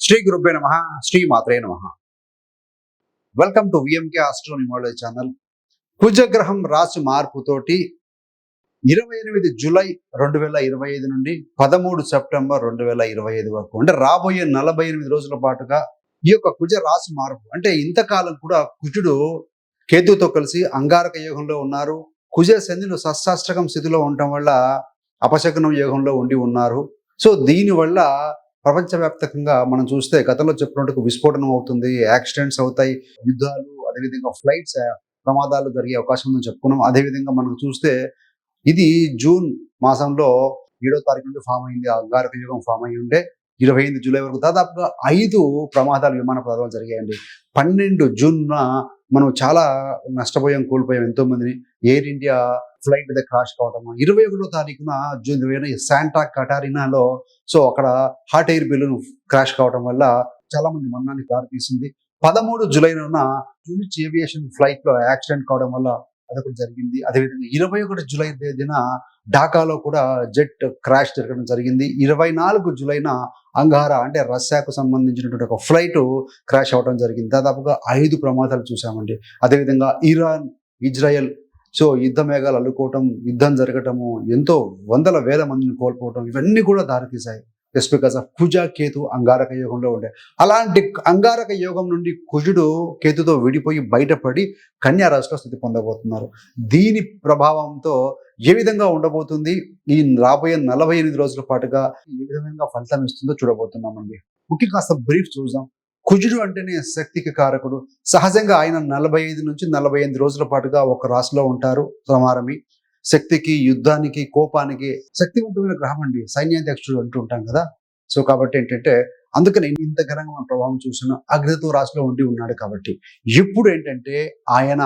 శ్రీ గురుభ్యో నమః. శ్రీ మాత్రే నమః. Welcome to VMK astro numerology channel. కుజగ్రహం రాశి మార్పుతోటి 28 జూలై 2025 నుండి 13 సెప్టెంబర్ 2025 వరకు అంటే రాబోయే 48 రోజుల పాటుగా ఈ యొక్క కుజ రాశి మార్పు అంటే ఇంతకాలం కూడా కుజుడు కేతువుతో కలిసి అంగారక యోగంలో ఉన్నారు. కుజ శనులు షష్టాష్టకం స్థితిలో ఉండటం వల్ల అపశకునం యోగంలో ఉండి ఉన్నారు. సో దీనివల్ల ప్రపంచవ్యాప్తంగా మనం చూస్తే గతంలో చెప్పినట్టు విస్ఫోటనం అవుతుంది, యాక్సిడెంట్స్ అవుతాయి, యుద్ధాలు, అదేవిధంగా ఫ్లైట్స్ ప్రమాదాలు జరిగే అవకాశం ఉందని చెప్పుకున్నాం. అదేవిధంగా మనం చూస్తే ఇది జూన్ మాసంలో 7వ తారీఖు నుండి ఫామ్ అయింది. అంగారక యుగం ఫామ్ అయి ఉండే 25 జూలై వరకు దాదాపుగా 5 ప్రమాదాలు, విమాన ప్రమాదాలు జరిగాయండి. 12 జూన్న మనం చాలా నష్టపోయాం, కోల్పోయాం ఎంతో మందిని. ఎయిర్ ఇండియా ఫ్లైట్ మీద క్రాష్ కావడం, 21వ తారీఖున జూన్ 20 శాంటా కటారినాలో సో అక్కడ హాట్ ఎయిర్ బెలూన్ క్రాష్ కావడం వల్ల చాలా మంది మరణానికి దారితీసింది. 13 జూలైన జూనిచ్ ఏవియేషన్ ఫ్లైట్ లో యాక్సిడెంట్ కావడం వల్ల అదొకటి జరిగింది. అదేవిధంగా 21 జూలై తేదీన ఢాకాలో కూడా జెట్ క్రాష్ జరగడం జరిగింది. 24 జూలైన అంగారా అంటే రష్యాకు సంబంధించినటువంటి ఒక ఫ్లైట్ క్రాష్ అవడం జరిగింది. దాదాపుగా 5 ప్రమాదాలు చూసామండి. అదేవిధంగా ఇరాన్, ఇజ్రాయెల్ సో యుద్ధ మేఘాలు అల్లుకోవటం, యుద్ధం జరగటము, ఎంతో వందల వేల మందిని కోల్పోవటం, ఇవన్నీ కూడా దారితీశాయి. జస్ట్ బికాస్ ఆఫ్ కుజ కేతు అంగారక యోగంలో ఉండే. అలాంటి అంగారక యోగం నుండి కుజుడు కేతుతో విడిపోయి బయటపడి కన్యా రాశిలో స్థితి పొందబోతున్నారు. దీని ప్రభావంతో ఏ విధంగా ఉండబోతుంది, ఈ రాబోయే 48 రోజుల పాటుగా ఏ విధంగా ఫలితం ఇస్తుందో చూడబోతున్నామండి. ముఖ్యంగా కాస్త బ్రీఫ్ చూద్దాం. కుజుడు అంటేనే శక్తికి కారకుడు. సహజంగా ఆయన 45 నుంచి 48 రోజుల పాటుగా ఒక రాశిలో ఉంటారు. ప్రమారమి శక్తికి, యుద్ధానికి, కోపానికి శక్తివంతమైన గ్రహం అండి. సైన్యాధ్యక్షుడు అంటూ ఉంటాం కదా. సో కాబట్టి ఏంటంటే అందుకని ఇంత ఘనంగా మన ప్రభావం చూసిన అగ్నితో రాశిలో ఉండి ఉన్నాడు. కాబట్టి ఇప్పుడు ఏంటంటే ఆయన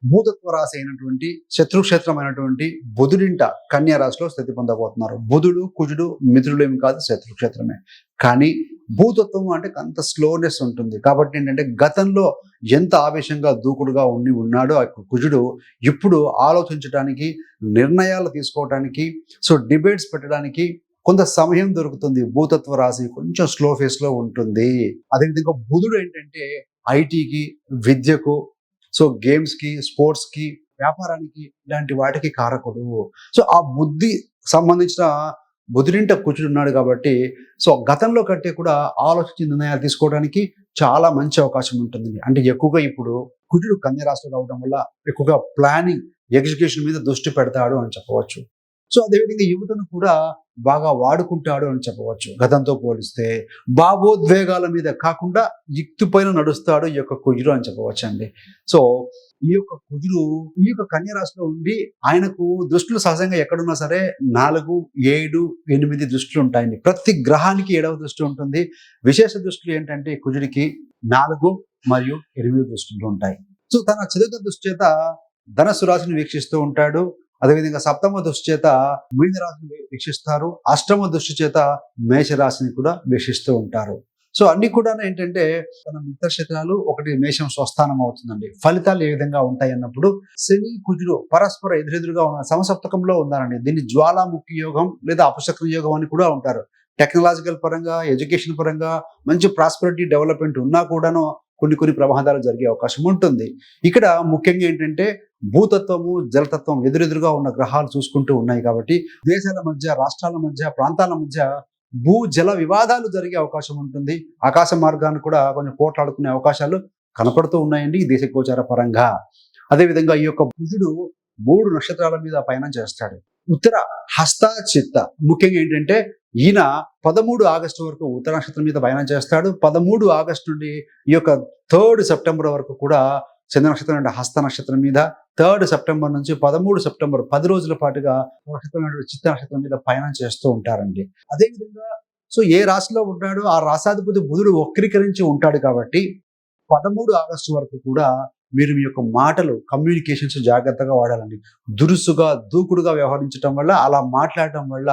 భూతత్వ రాశి అయినటువంటి శత్రుక్షేత్రమైనటువంటి బుధుడింట కన్యా రాశిలో స్థితి పొందబోతున్నారు. బుధుడు, కుజుడు మిత్రులు ఏమి కాదు, శత్రుక్షేత్రమే. కానీ భూతత్వం అంటే అంత స్లోనెస్ ఉంటుంది. కాబట్టి ఏంటంటే గతంలో ఎంత ఆవేశంగా దూకుడుగా ఉండి ఉన్నాడో ఆ కుజుడు ఇప్పుడు ఆలోచించడానికి, నిర్ణయాలు తీసుకోవడానికి, సో డిబేట్స్ పెట్టడానికి కొంత సమయం దొరుకుతుంది. భూతత్వ రాశి కొంచెం స్లో ఫేస్ లో ఉంటుంది. అదేవిధంగా బుధుడు ఏంటంటే ఐటీకి, విద్యకు, సో గేమ్స్ కి, స్పోర్ట్స్ కి, వ్యాపారానికి, ఇలాంటి వాటికి కారకుడు. సో ఆ బుద్ధి సంబంధించిన బుధుడింట కుజుడు ఉన్నాడు కాబట్టి సో గతంలో కంటే కూడా ఆలోచించి నిర్ణయాలు తీసుకోవడానికి చాలా మంచి అవకాశం ఉంటుంది. అంటే ఎక్కువగా ఇప్పుడు కుజుడు కన్యా రాశిలో రావడం వల్ల ఎక్కువగా ప్లానింగ్, ఎగ్జిక్యూషన్ మీద దృష్టి పెడతాడు అని చెప్పవచ్చు. సో అదేవిధంగా యువతను కూడా బాగా వాడుకుంటాడు అని చెప్పవచ్చు. గతంతో పోలిస్తే భావోద్వేగాల మీద కాకుండా యుక్తి పైన నడుస్తాడు ఈ యొక్క కుజుడు అని చెప్పవచ్చు అండి. సో ఈ యొక్క కుజుడు ఈ యొక్క కన్యా రాశిలో ఉండి ఆయనకు దృష్టిలు సహజంగా ఎక్కడున్నా సరే 4, 7, 8 దృష్టిలు ఉంటాయండి. ప్రతి గ్రహానికి 7వ దృష్టి ఉంటుంది. విశేష దృష్టిలు ఏంటంటే కుజుడికి 4 మరియు 8 దృష్టిలు ఉంటాయి. సో తన చతుర్థ దృష్టి చేత ధనస్సు రాశిని వీక్షిస్తూ ఉంటాడు. అదేవిధంగా సప్తమ దృష్టి చేత మీన రాశిని వీక్షిస్తారు. అష్టమ దృష్టి చేత మేష రాశిని కూడా వీక్షిస్తూ ఉంటారు. సో అన్ని కూడా ఏంటంటే తన మిత్రక్షేత్రాలు ఒకటి మేషం స్వస్థానం అవుతుందండి. ఫలితాలు ఏ విధంగా ఉంటాయి అన్నప్పుడు శని, కుజుడు పరస్పర ఎదురెదురుగా ఉన్న సమసప్తకంలో ఉన్నారండి. దీన్ని జ్వాలాముఖి యోగం లేదా అపశక్న యోగం అని కూడా ఉంటారు. టెక్నాలజికల్ పరంగా, ఎడ్యుకేషన్ పరంగా మంచి ప్రాస్పరిటీ డెవలప్మెంట్ ఉన్నా కూడాను కొన్ని ప్రమాదాలు జరిగే అవకాశం ఉంటుంది. ఇక్కడ ముఖ్యంగా ఏంటంటే భూతత్వము, జలతత్వం ఎదురెదురుగా ఉన్న గ్రహాలు చూసుకుంటూ ఉన్నాయి. కాబట్టి దేశాల మధ్య, రాష్ట్రాల మధ్య, ప్రాంతాల మధ్య భూ జల వివాదాలు జరిగే అవకాశం ఉంటుంది. ఆకాశ మార్గాన్ని కూడా కొంచెం పోట్లాడుకునే అవకాశాలు కనపడుతూ ఉన్నాయండి ఈ దేశ గోచార పరంగా. అదేవిధంగా ఈ యొక్క కుజుడు 3 నక్షత్రాల మీద పయనం చేస్తాడు. ఉత్తర, హస్త, చిత్త. ముఖ్యంగా ఏంటంటే ఈయన 13 ఆగస్టు వరకు ఉత్తర నక్షత్రం మీద పయనం చేస్తాడు. 13 ఆగస్టు నుండి ఈ యొక్క 3 సెప్టెంబర్ వరకు కూడా చంద్ర నక్షత్రం అంటే హస్త నక్షత్రం మీద, 3 సెప్టెంబర్ నుంచి 13 సెప్టెంబర్ 10 రోజుల పాటుగా నక్షత్రం చిత్త నక్షత్రం మీద పయనం చేస్తూ ఉంటారండి. అదేవిధంగా సో ఏ రాశిలో ఉంటాడో ఆ రాశాధిపతి బుధుడు వక్రీకరించి ఉంటాడు. కాబట్టి 13 ఆగస్టు వరకు కూడా మీరు మీ యొక్క మాటలు, కమ్యూనికేషన్స్ జాగ్రత్తగా వాడాలండి. దురుసుగా, దూకుడుగా వ్యవహరించడం వల్ల, అలా మాట్లాడటం వల్ల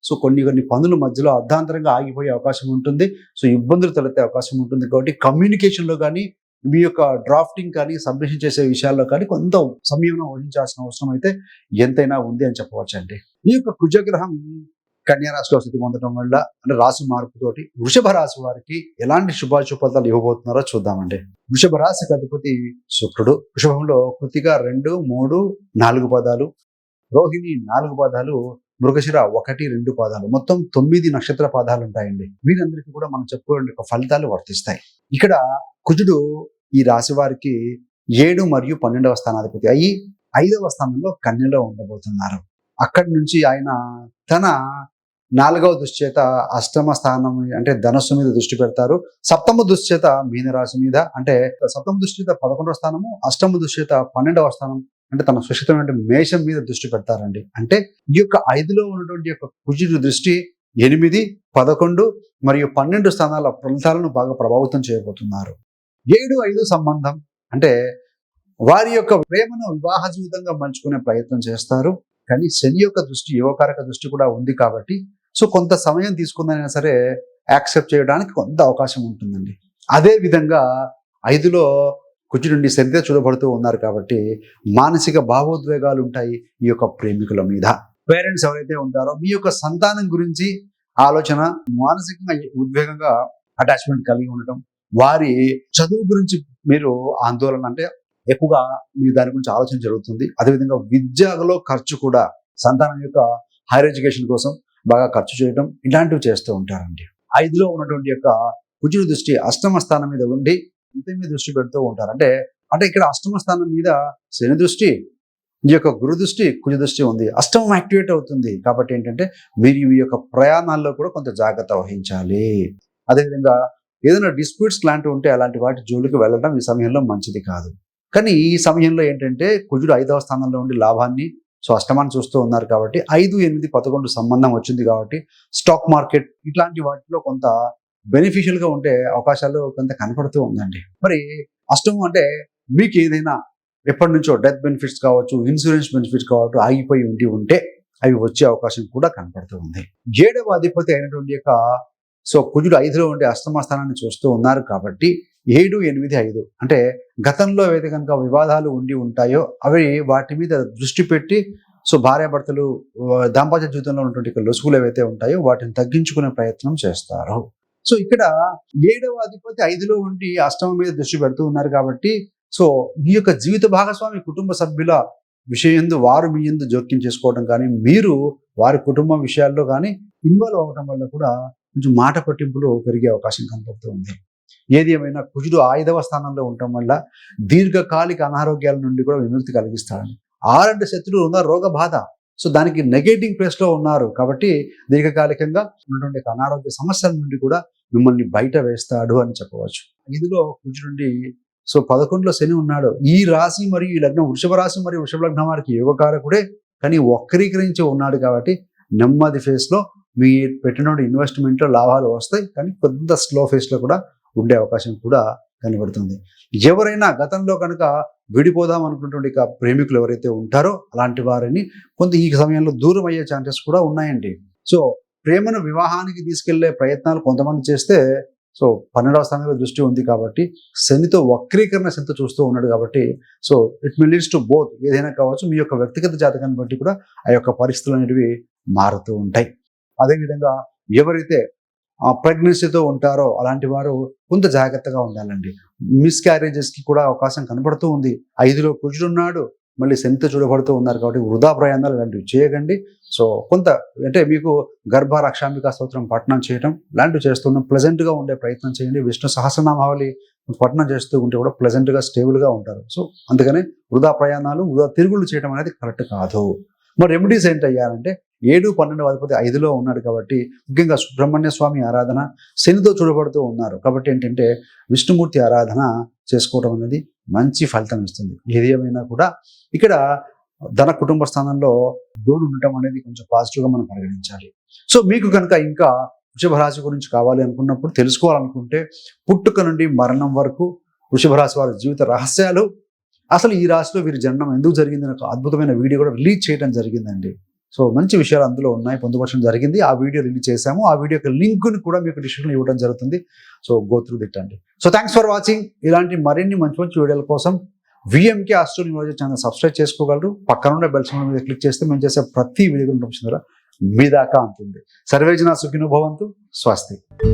సో కొన్ని పనుల మధ్యలో అర్ధాంతరంగా ఆగిపోయే అవకాశం ఉంటుంది. సో ఇబ్బందులు తలెత్తే అవకాశం ఉంటుంది. కాబట్టి కమ్యూనికేషన్లో కానీ, మీ యొక్క డ్రాఫ్టింగ్ కానీ, సబ్మిషన్ చేసే విషయాల్లో కానీ కొంత సమయం వహించాల్సిన అవసరం అయితే ఎంతైనా ఉంది అని చెప్పవచ్చు అండి. ఈ యొక్క కుజగ్రహం కన్యా రాశిలో స్థితి పొందడం వల్ల అంటే రాశి మార్పుతోటి వృషభ రాశి వారికి ఎలాంటి శుభాశుభ ఫలితాలు ఇవ్వబోతున్నారో చూద్దామండి. వృషభ రాశికి అధిపతి శుక్రుడు. వృషభంలో కృతిక 2, 3, 4 పదాలు, రోహిణి 4 పదాలు, మృగశిర 1, 2 పాదాలు, మొత్తం 9 నక్షత్ర పాదాలు ఉంటాయండి. వీరందరికీ కూడా మనం చెప్పుకునే ఫలితాలు వర్తిస్తాయి. ఇక్కడ కుజుడు ఈ రాశి వారికి 7 మరియు 12వ స్థానాధిపతి అయ్యి 5వ స్థానంలో కన్యలో ఉండబోతున్నారు. అక్కడి నుంచి ఆయన తన 4వ దృష్టి చేత అష్టమ స్థానం అంటే ధనస్సు మీద దృష్టి పెడతారు. సప్తమ దృష్టి చేత మీనరాశి మీద, అంటే సప్తమ దృష్టి చేత 11వ స్థానము, అష్టమ దృష్టి చేత 12వ స్థానం అంటే తన సుషితమైన మేషం మీద దృష్టి పెడతారండి. అంటే ఈ యొక్క 5లో ఉన్నటువంటి యొక్క కుజుడి దృష్టి 8, 11 మరియు 12 స్థానాల ఫలితాలను బాగా ప్రభావితం చేయబోతున్నారు. 7-5 సంబంధం అంటే వారి యొక్క ప్రేమను వివాహ జీవితంగా మలుచుకునే ప్రయత్నం చేస్తారు. కానీ శని యొక్క దృష్టి యువకారక దృష్టి కూడా ఉంది కాబట్టి సో కొంత సమయం తీసుకుందైనా సరే యాక్సెప్ట్ చేయడానికి కొంత అవకాశం ఉంటుందండి. అదే విధంగా 5లో కుజుడు నుండి శనితో చూడబడుతూ ఉన్నారు కాబట్టి మానసిక భావోద్వేగాలు ఉంటాయి ఈ యొక్క ప్రేమికుల మీద. పేరెంట్స్ ఎవరైతే ఉంటారో మీ యొక్క సంతానం గురించి ఆలోచన, మానసికంగా ఉద్వేగంగా అటాచ్మెంట్ కలిగి ఉండటం, వారి చదువు గురించి మీరు ఆందోళన అంటే ఎక్కువగా మీ దాని గురించి ఆలోచన జరుగుతుంది. అదేవిధంగా విద్యలో ఖర్చు కూడా సంతానం యొక్క హైయర్ ఎడ్యుకేషన్ కోసం బాగా ఖర్చు చేయడం ఇలాంటివి చేస్తూ ఉంటారండి. 5లో ఉన్నటువంటి యొక్క కుజుడు దృష్టి అష్టమ స్థానం మీద ఉండి ఇతని మీద దృష్టి పెడుతూ ఉంటారు. అంటే ఇక్కడ అష్టమ స్థానం మీద శని దృష్టి, ఈ యొక్క గురు దృష్టి, కుజ దృష్టి ఉంది. అష్టమం యాక్టివేట్ అవుతుంది కాబట్టి ఏంటంటే మీరు ఈ యొక్క ప్రయాణాల్లో కూడా కొంత జాగ్రత్త వహించాలి. అదేవిధంగా ఏదైనా డిస్ప్యూట్స్ లాంటివి ఉంటే అలాంటి వాటి జోలికి వెళ్ళడం ఈ సమయంలో మంచిది కాదు. కానీ ఈ సమయంలో ఏంటంటే కుజుడు 5వ స్థానంలో ఉండి లాభాన్ని అష్టమాన్ని చూస్తూ ఉన్నారు కాబట్టి 5, 8, 11 సంబంధం వచ్చింది కాబట్టి స్టాక్ మార్కెట్ ఇట్లాంటి వాటిలో కొంత బెనిఫిషియల్ గా ఉండే అవకాశాలు కొంత కనపడుతూ ఉందండి. మరి అష్టమం అంటే మీకు ఏదైనా ఎప్పటి నుంచో డెత్ బెనిఫిట్స్ కావచ్చు, ఇన్సూరెన్స్ బెనిఫిట్స్ కావచ్చు ఆగిపోయి ఉంటే అవి వచ్చే అవకాశం కూడా కనపడుతూ ఉంది. 7వ అధిపతి అయినటువంటి యొక్క కుజుడు 5లో ఉండే అష్టమ స్థానాన్ని చూస్తూ ఉన్నారు కాబట్టి 7, 8, 5 అంటే గతంలో ఏదైతే కనుక వివాదాలు ఉండి ఉంటాయో అవి వాటి మీద దృష్టి పెట్టి భార్యాభర్తలు దాంపత్య జీవితంలో ఉన్నటువంటి లొసుగులు ఏవైతే ఉంటాయో వాటిని తగ్గించుకునే ప్రయత్నం చేస్తారు. ఇక్కడ 7వ అధిపతి 5లో ఉండి అష్టమం మీద దృష్టి పెడుతూ ఉన్నారు కాబట్టి మీ యొక్క జీవిత భాగస్వామి కుటుంబ సభ్యుల విషయంలో వారు మీ యందు జోక్యం చేసుకోవడం కానీ మీరు వారి కుటుంబం విషయాల్లో కానీ ఇన్వాల్వ్ అవ్వడం వల్ల కూడా కొంచెం మాట పట్టింపులు పెరిగే అవకాశం కనపడుతూ ఉంది. ఏది ఏమైనా కుజుడు 5వ స్థానంలో ఉండటం వల్ల దీర్ఘకాలిక అనారోగ్యాల నుండి కూడా విముక్తి కలిగిస్తాడని. 6 శత్రువులు ఉన్న రోగ బాధ దానికి నెగటివ్ ప్లేస్ లో ఉన్నారు కాబట్టి దీర్ఘకాలికంగా ఉన్నటువంటి అనారోగ్య సమస్యల నుండి కూడా మిమ్మల్ని బయట వేస్తాడు అని చెప్పవచ్చు. 5లో కుజుడు నుండి 11లో శని ఉన్నాడు. ఈ రాశి మరియు ఈ లగ్నం వృషభ రాశి మరియు వృషభ లగ్నం వారికి యోగకారకుడే, కానీ వక్రీకరించి ఉన్నాడు కాబట్టి నెమ్మది ఫేస్ లో మీ పెట్టిన ఇన్వెస్ట్మెంట్ లో లాభాలు వస్తాయి, కానీ కొంత స్లో ఫేస్ లో కూడా ఉండే అవకాశం కూడా కనబడుతుంది. ఎవరైనా గతంలో కనుక విడిపోదాం అనుకున్నటువంటి ప్రేమికులు ఎవరైతే ఉంటారో అలాంటి వారిని కొంత ఈ సమయంలో దూరం అయ్యే ఛాన్సెస్ కూడా ఉన్నాయండి. ప్రేమను వివాహానికి తీసుకెళ్లే ప్రయత్నాలు కొంతమంది చేస్తే 12వ స్థానంలో దృష్టి ఉంది కాబట్టి శనితో వక్రీకరణ శనితో చూస్తూ ఉన్నాడు కాబట్టి it may leads to both. ఏదైనా కావచ్చు, మీ యొక్క వ్యక్తిగత జాతకాన్ని బట్టి కూడా ఆ యొక్క పరిస్థితులు అనేటివి మారుతూ ఉంటాయి. అదేవిధంగా ఎవరైతే ప్రెగ్నెన్సీతో ఉంటారో అలాంటి వారు కొంత జాగ్రత్తగా ఉండాలండి. మిస్క్యారేజెస్ కి కూడా అవకాశం కనబడుతూ ఉంది. 5లో కుజుడు ఉన్నాడు, మళ్ళీ శనితో చూడబడుతూ ఉన్నారు కాబట్టి వృధా ప్రయాణాలు లాంటివి చేయకండి. కొంత అంటే మీకు గర్భ రక్షాంబికా స్తోత్రం పఠనం చేయడం లాంటివి చేస్తున్నాం, ప్లెజెంట్ గా ఉండే ప్రయత్నం చేయండి. విష్ణు సహస్రనామావళి పఠనం చేస్తూ ఉంటే కూడా ప్లెజెంట్ గా స్టేబుల్ గా ఉంటారు. అందుకనే వృధా ప్రయాణాలు, వృధా తిరుగులు చేయడం అనేది కరెక్ట్ కాదు. మరి రెమెడీస్ ఏంటయ్యారంటే 7, 12వ అధిపతి 5లో ఉన్నాడు కాబట్టి ముఖ్యంగా సుబ్రహ్మణ్య స్వామి ఆరాధన, శనితో చూడబడుతూ ఉన్నారు కాబట్టి ఏంటంటే విష్ణుమూర్తి ఆరాధన చేసుకోవడం అనేది మంచి ఫలితం ఇస్తుంది. ఏది ఏమైనా కూడా ఇక్కడ ధన కుటుంబ స్థానంలో దోడు ఉండటం అనేది కొంచెం పాజిటివ్గా మనం పరిగణించాలి. మీకు కనుక ఇంకా వృషభ రాశి గురించి కావాలి అనుకున్నప్పుడు, తెలుసుకోవాలనుకుంటే పుట్టుక నుండి మరణం వరకు వృషభ రాశి వారి జీవిత రహస్యాలు, అసలు ఈ రాశిలో వీరి జన్మం ఎందుకు జరిగింది ఒక అద్భుతమైన వీడియో కూడా రిలీజ్ చేయడం జరిగిందండి. మంచి విషయాలు అందులో ఉన్నాయి, పొందుపరచడం జరిగింది. ఆ వీడియో రిలీజ్ చేశాము. ఆ వీడియో యొక్క లింక్ని కూడా మీకు డిస్క్రిప్షన్లో ఇవ్వడం జరుగుతుంది. గో త్రూ దిట్ అండి. Thanks for watching. ఇలాంటి మరిన్ని మంచి మంచి వీడియోల కోసం VMK astro numerology channel subscribe చేసుకోగలరు. పక్కన ఉన్న బెల్ సింబల్ మీద క్లిక్ చేస్తే మేము చేసే ప్రతి వీడియో నోటిఫికేషన్ ద్వారా మీ దాకా ఉంటుంది. సర్వేజన సుఖినో భవంతు. స్వస్తి.